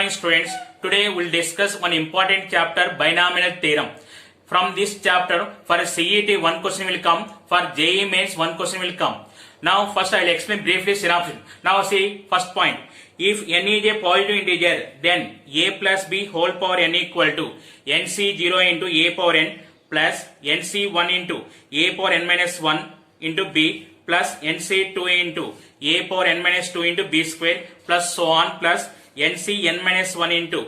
morning students. Today we'll discuss one important chapter, binomial theorem. From this chapter, for CET one question will come, for JEE mains one question will come. Now first I will explain briefly synopsis. Now see first point. If n is a positive integer, then a plus b whole power n equal to nc0 into a power n plus nc1 into a power n minus 1 into b plus nc2 into a power n minus 2 into b square plus so on plus nc n minus 1 into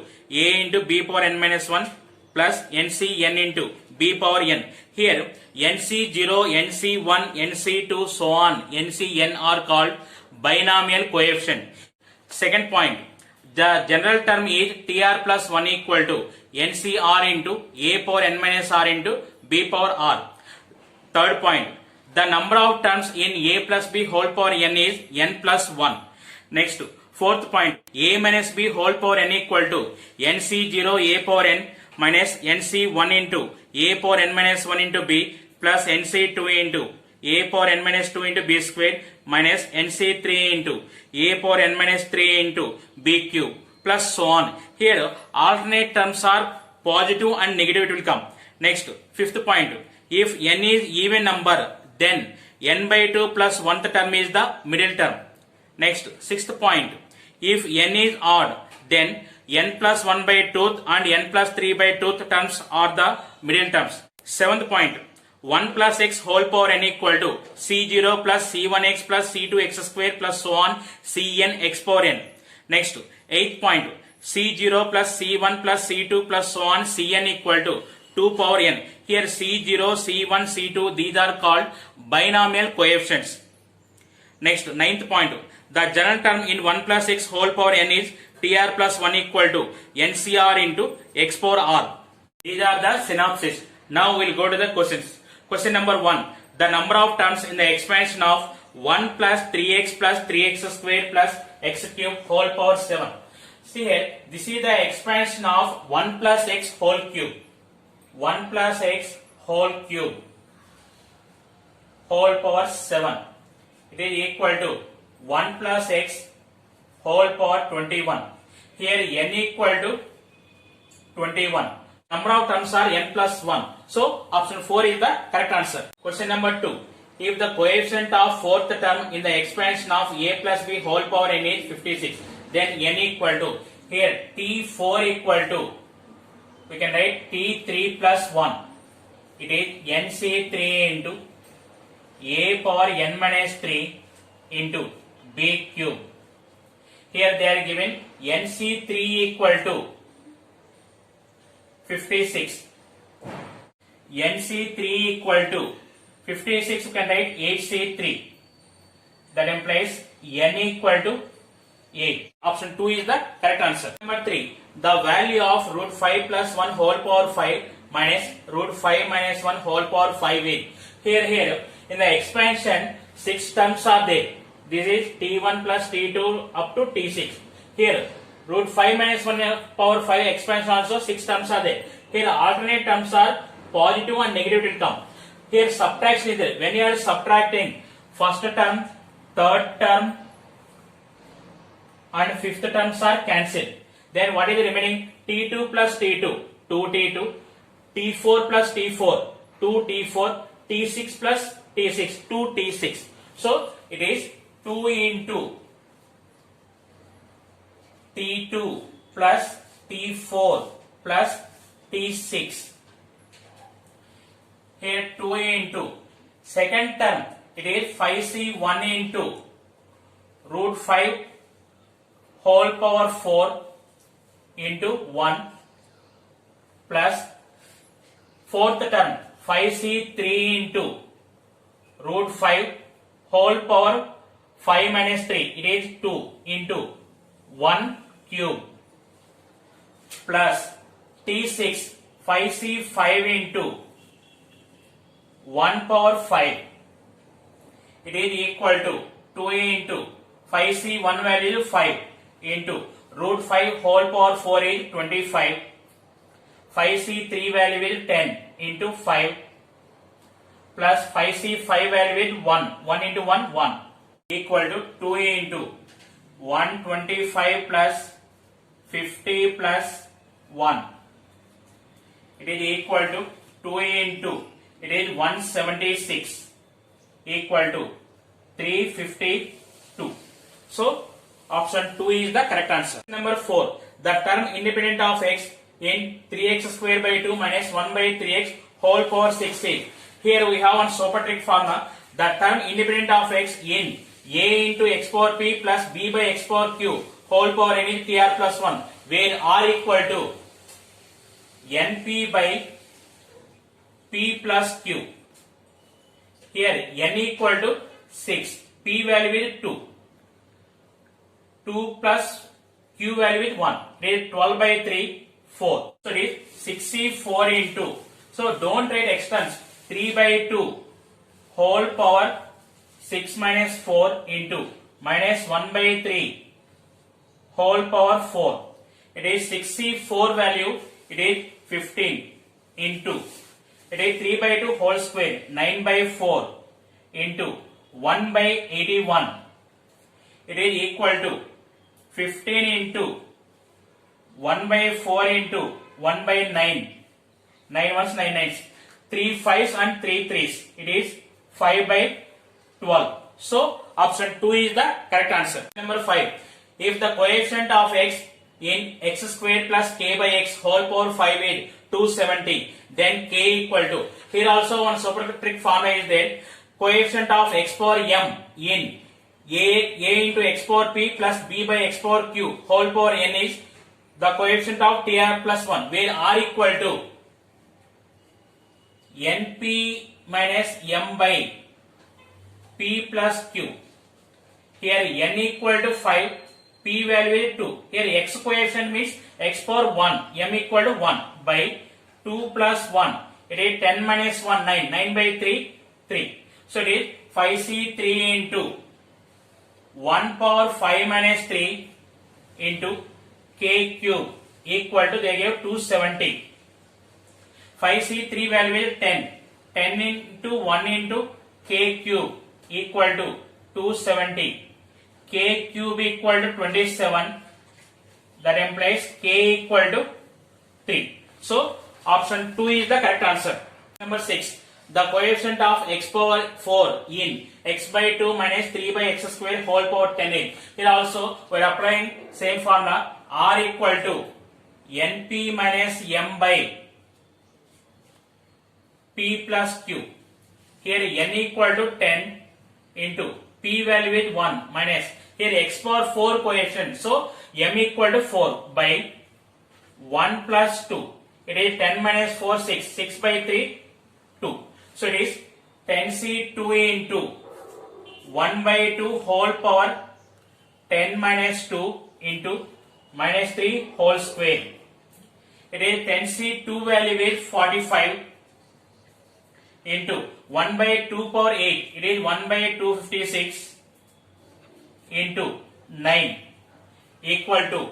a into b power n minus 1 plus ncn into b power n. Here nc0, nc1, nc2 so on ncn are called binomial coefficient. Second point, the general term is tr plus 1 equal to ncr into a power n minus r into b power r. Third point, the number of terms in a plus b whole power n is n plus 1. Next, fourth point, a minus b whole power n equal to nc0 a power n minus nc1 into a power n minus 1 into b plus nc2 into a power n minus 2 into b square minus nc3 into a power n minus 3 into b cube plus so on. Here alternate terms are positive and negative, it will come. Next, fifth point, if n is even number, then n by 2 plus 1th term is the middle term. Next, sixth point, if n is odd, then n plus 1 by 2th and n plus 3 by 2th terms are the middle terms. Seventh point, 1 plus x whole power n equal to c0 plus c1x plus c2x square plus so on cn x power n. Next, eighth point, c0 plus c1 plus c2 plus so on cn equal to 2 power n. Here c0, c1, c2, these are called binomial coefficients. Next, ninth point, the general term in 1 plus x whole power n is tr plus 1 equal to ncr into x power r. These are the synopsis. Now we will go to the questions. Question number 1. The number of terms in the expansion of 1 plus 3x plus 3x square plus x cube whole power 7. See here, this is the expansion of 1 plus x whole cube. 1 plus x whole cube whole power 7. It is equal to 1 plus x whole power 21. Here n equal to 21. Number of terms are n plus 1. So option 4 is the correct answer. Question number 2. If the coefficient of fourth term in the expansion of a plus b whole power n is 56, then n equal to, here t4 equal to, we can write t3 plus 1. It is nc3 into a power n minus 3 into b cube. Here they are given nc3 equal to 56. nc3 equal to 56, you can write hc3. That implies n equal to 8. Option 2 is the correct answer. Number 3. The value of root 5 plus 1 whole power 5 minus root 5 minus 1 whole power 5 is. Here in the expansion 6 terms are there. This is t1 plus t2 up to t6. Here root 5 minus 1 power 5 expansion also 6 terms are there. Here alternate terms are positive and negative will come. Here subtraction is there. When you are subtracting first term, third term and fifth terms are cancelled. Then what is the remaining? t2 plus t2, 2t2, t4 plus t4, 2t4, t6 plus t6, 2t6. So it is 2 into t2 plus t4 plus t6. Here 2 into second term, it is 5c1 into root 5 whole power 4 into 1 plus fourth term 5c3 into root 5 whole power 5 minus 3, it is 2 into 1 cube plus t6 5c5 into 1 power 5, it is equal to 2 into 5c1 value is 5 into root 5 whole power 4 is 25, 5c3 value is 10 into 5 plus 5c5 value is 1 into 1 equal to 2 into 125 plus 50 plus 1. It is equal to 2 into, it is 176 equal to 352. So option 2 is the correct answer. Number 4. The term independent of x in 3x square by 2 minus 1 by 3x whole power 16. Here we have one super trick formula. The term independent of x in a into x power p plus b by x power q whole power n is tr plus 1, where r equal to np by p plus q. Here n equal to 6, p value is 2, 2 plus q value is 1. It is 12 by 3, 4. So it is 64 into. So don't write extents. 3 by 2 whole power 6 minus 4 into minus 1 by 3 whole power 4. It is 64 value. It is 15 into. It is 3 by 2 whole square 9 by 4 into 1 by 81. It is equal to 15 into 1 by 4 into 1 by 9. 9 ones, 9 nines. 3 5s and 3 3s. It is 5 by 12. So option 2 is the correct answer. Number 5. If the coefficient of x in x square plus k by x whole power 5 is 270, then k equal to. Here also one super trick formula is there. Coefficient of x power m in a into x power p plus b by x power q whole power n is the coefficient of tr plus 1, where r equal to np minus m by p plus q. Here n equal to 5, p value is 2. Here x coefficient means x power 1, m equal to 1 by 2 plus 1. It is 10 minus 1, 9. 9 by 3, 3. So it is 5c3 into 1 power 5 minus 3 into k cube equal to, they gave 270. 5c3 value is 10. 10 into 1 into k cube equal to 270. K cube equal to 27. That implies k equal to 3. So option 2 is the correct answer. Number 6. The coefficient of x power 4 in x by 2 minus 3 by x square whole power 10 is. Here also we are applying same formula. R equal to np minus m by p plus q. Here n equal to 10 into p value is 1 minus. Here x power 4 coefficient. So m equal to 4 by 1 plus 2. It is 10 minus 4, 6. 6 by 3, 2. So it is 10c2 into 1 by 2 whole power 10 minus 2 into minus 3 whole square. It is 10c2 value is 45 into 1 by 2 power 8. It is 1 by 256 into 9 equal to,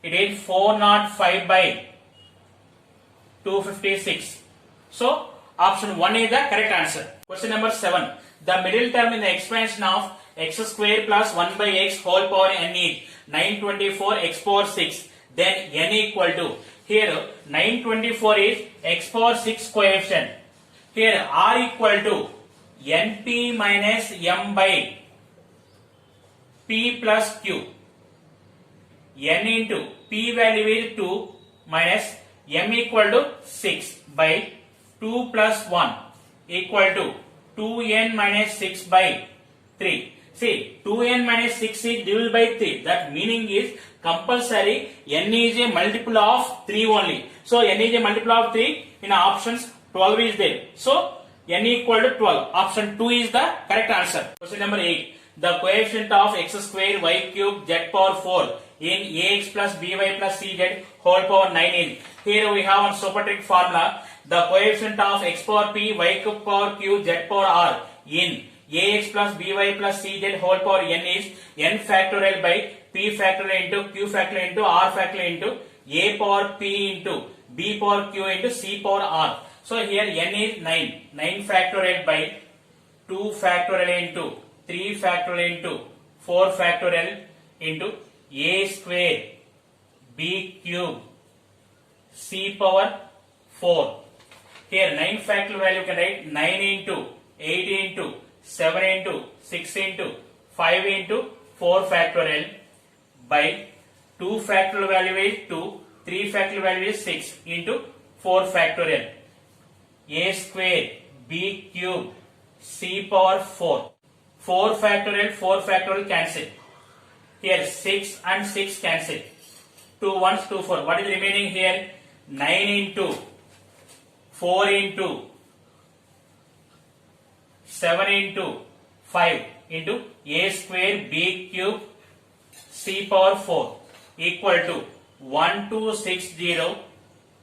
it is 405 by 256. So option 1 is the correct answer. Question number 7. The middle term in the expansion of x square plus 1 by x whole power n is 924 x power 6. Then n equal to, here 924 is x power 6 coefficient. Here r equal to np minus m by p plus q. N into p value is 2 minus m equal to 6 by 2 plus 1 equal to 2n minus 6 by 3. See, 2n minus 6 is divided by 3. That meaning is compulsory n is a multiple of 3 only. So n is a multiple of 3. In options 12 is there. So n equal to 12. Option 2 is the correct answer. Question number 8. The coefficient of x square y cube z power 4 in ax plus by plus cz whole power 9 is. Here we have one super trick formula. The coefficient of x power p y cube power q z power r in ax plus by plus cz whole power n is n factorial by p factorial into q factorial into r factorial into a power p into b power q into c power r. So here n is 9. 9 factorial by 2 factorial into 3 factorial into 4 factorial into a square b cube c power 4. Here 9 factorial value you can write 9 into 8 into 7 into 6 into 5 into 4 factorial by 2 factorial value is 2, 3 factorial value is 6 into 4 factorial. A square b cube c power 4. 4 factorial cancel. Here 6 and 6 cancel. 2 ones 2 4. What is remaining here? 9 into 4 into 7 into 5 into a square b cube c power 4 equal to 1260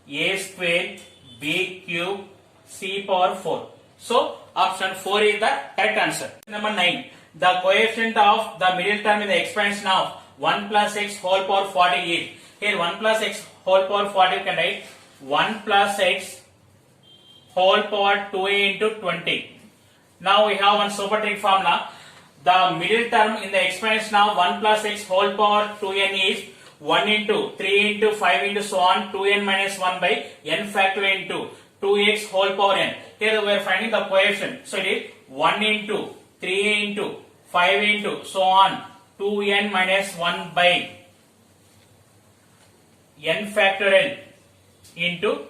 a square b cube c power 4. So option 4 is the correct answer. Number 9. The coefficient of the middle term in the expansion of 1 plus x whole power 40 is. Here 1 plus x whole power 40 you can write 1 plus x whole power 2a into 20. Now we have one super trick formula. The middle term in the expansion of 1 plus x whole power 2n is 1 into 3 into 5 into so on 2n minus 1 by n factorial into 2x whole power n. Here we are finding the coefficient. So it is 1 into 3 into 5 into so on 2n minus 1 by n factorial into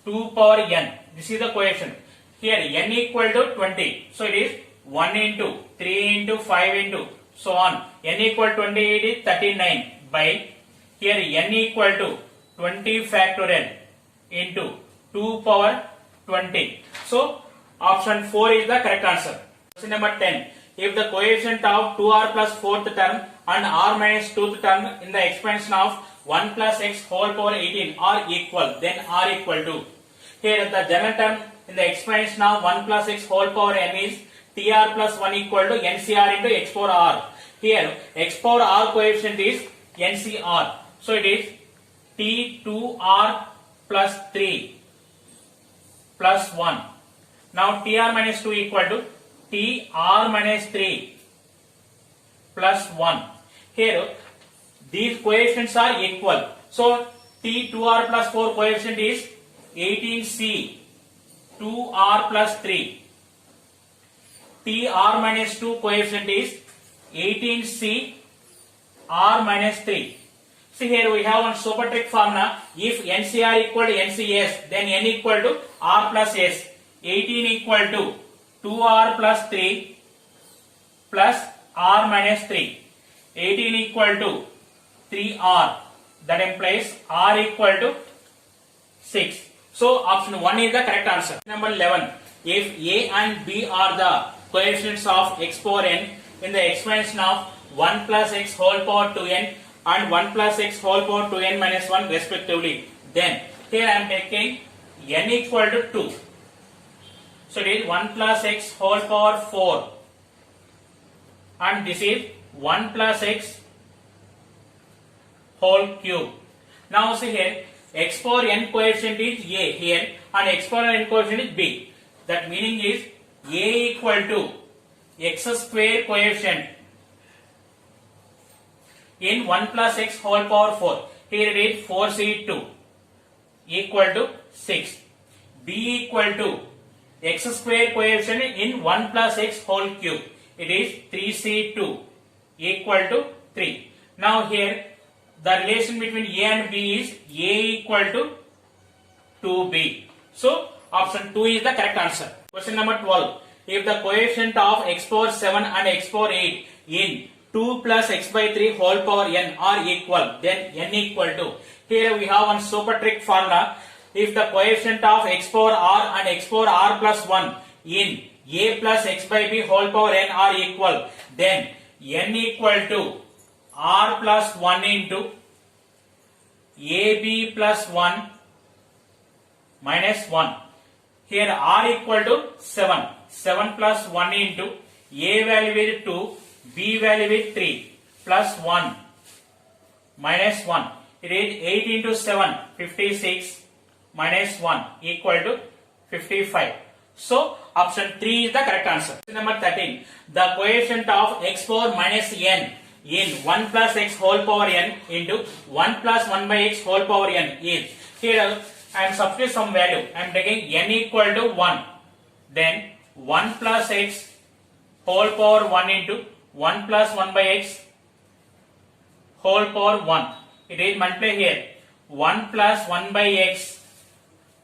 2 power n. This is the coefficient. Here n equal to 20. So it is 1 into 3 into 5 into so on. N equal to 20 it is 39 by here n equal to 20 factorial into 2 power 20. So option 4 is the correct answer. Question number 10. If the coefficient of 2r plus 4th term and r minus 2th term in the expansion of 1 plus x whole power 18 are equal, then r equal to. Here the general term in the expansion of 1 plus x whole power n is tr plus 1 equal to ncr into x power r. Here x power r coefficient is ncr. So it is t2r plus 3 plus 1. Now tr minus 2 equal to tr minus 3 plus 1. Here these coefficients are equal. So t2r plus 4 coefficient is 18c 2r plus 3. tr minus 2 coefficient is 18c r minus 3. See here we have one super trick formula. If ncr equal to ncs, then n equal to r plus s. 18 equal to 2r plus 3 plus r minus 3. 18 equal to 3r. That implies r equal to 6. So option 1 is the correct answer. Number 11. If a and b are the coefficients of x power n in the expansion of 1 plus x whole power 2n and 1 plus x whole power 2n minus 1 respectively, then here I am taking n equal to 2. So it is 1 plus x whole power 4 and this is 1 plus x whole cube. Now see here x power n coefficient is a here and x power n coefficient is b. That meaning is a equal to x square coefficient in 1 plus x whole power 4. Here it is 4c2 equal to 6. B equal to x square coefficient in 1 plus x whole cube. It is 3c2 equal to 3. Now here the relation between a and b is a equal to 2b. So option 2 is the correct answer. Question number 12. If the coefficient of x power 7 and x power 8 in 2 plus x by 3 whole power n are equal, then n equal to. Here we have one super trick formula. If the coefficient of x power r and x power r plus 1 in a plus x by b whole power n are equal, then n equal to r plus 1 into ab plus 1 minus 1. Here r equal to 7. 7 plus 1 into a value is 2, b value is 3 plus 1 minus 1. It is 8 into 7, 56 minus 1 equal to 55. So option 3 is the correct answer. Number 13. The coefficient of x power minus n in 1 plus x whole power n into 1 plus 1 by x whole power n is, here I am substituting some value, I am taking n equal to 1, then 1 plus x whole power 1 into 1 plus 1 by x whole power 1. It is multiplied here. 1 plus 1 by x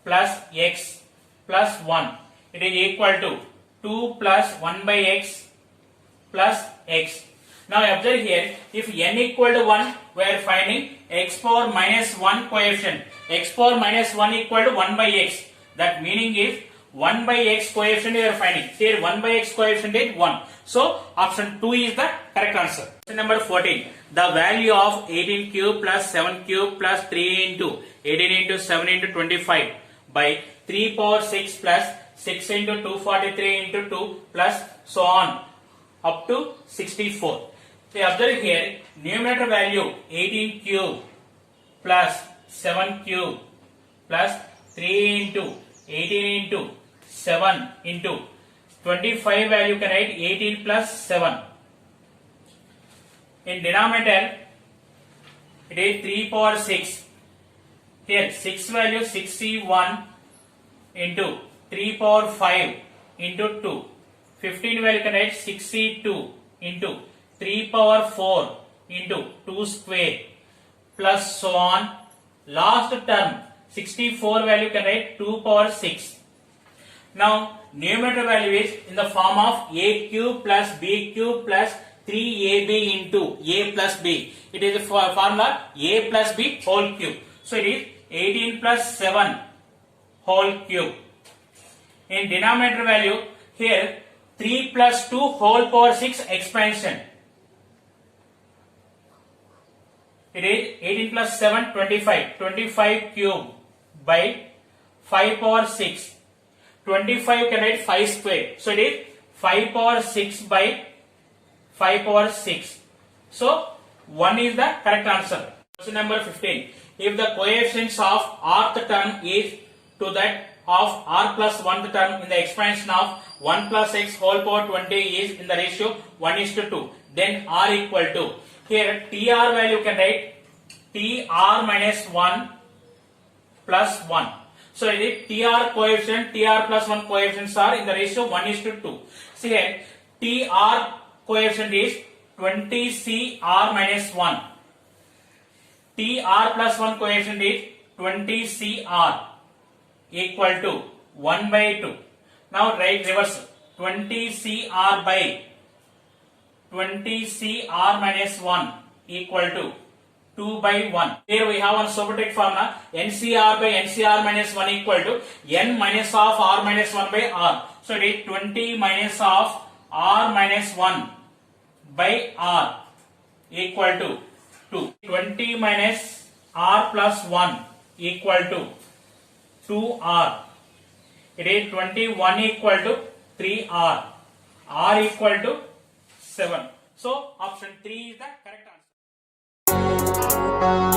plus x plus 1. It is equal to 2 plus 1 by x plus x. Now observe here, if n equal to 1, we are finding x power minus 1 coefficient. X power minus 1 equal to 1 by x. That meaning is 1 by x coefficient we are finding. Here 1 by x coefficient is 1. So option 2 is the correct answer. Question number 14. The value of 18 cube plus 7 cube plus 3 into 18 into 7 into 25 by 3 power 6 plus 6 into 243 into 2 plus so on up to 64. So observe here, numerator value 18 cube plus 7 cube plus 3 into 18 into 7 into 25 value can write 18 plus 7. In denominator, it is 3 power 6. Here 6 value 61 into 3 power 5 into 2. 15 value can write 62 into 3 power 4 into 2 square plus so on. Last term 64 value can write 2 power 6. Now numerator value is in the form of a cube plus b cube plus 3ab into a plus b. It is a formula a plus b whole cube. So it is 18 plus 7 whole cube. In denominator value, here 3 plus 2 whole power 6 expansion. It is 18 plus 7, 25. 25 cube by 5 power 6. 25 can write 5 square. So it is 5 power 6 by 5 power 6. So 1 is the correct answer. Question number 15. If the coefficients of rth term is to that of r plus 1th term in the expansion of 1 plus x whole power 20 is in the ratio 1:2, then r equal to, here tr value can write tr minus 1 plus 1. So it is tr coefficient, tr plus 1 coefficients are in the ratio 1:2. See here, tr coefficient is 20cr minus 1. tr plus 1 coefficient is 20cr equal to 1 by 2. Now write reverse, 20cr by 20cr minus 1 equal to 2 by 1. Here we have one supertech formula, ncr by ncr minus 1 equal to n minus of r minus 1 by r. So it is 20 minus of r minus 1 by r equal to 2. 20 minus r plus 1 equal to 2r. It is 21 equal to 3r. R equal to 7. So option 3 is the correct answer.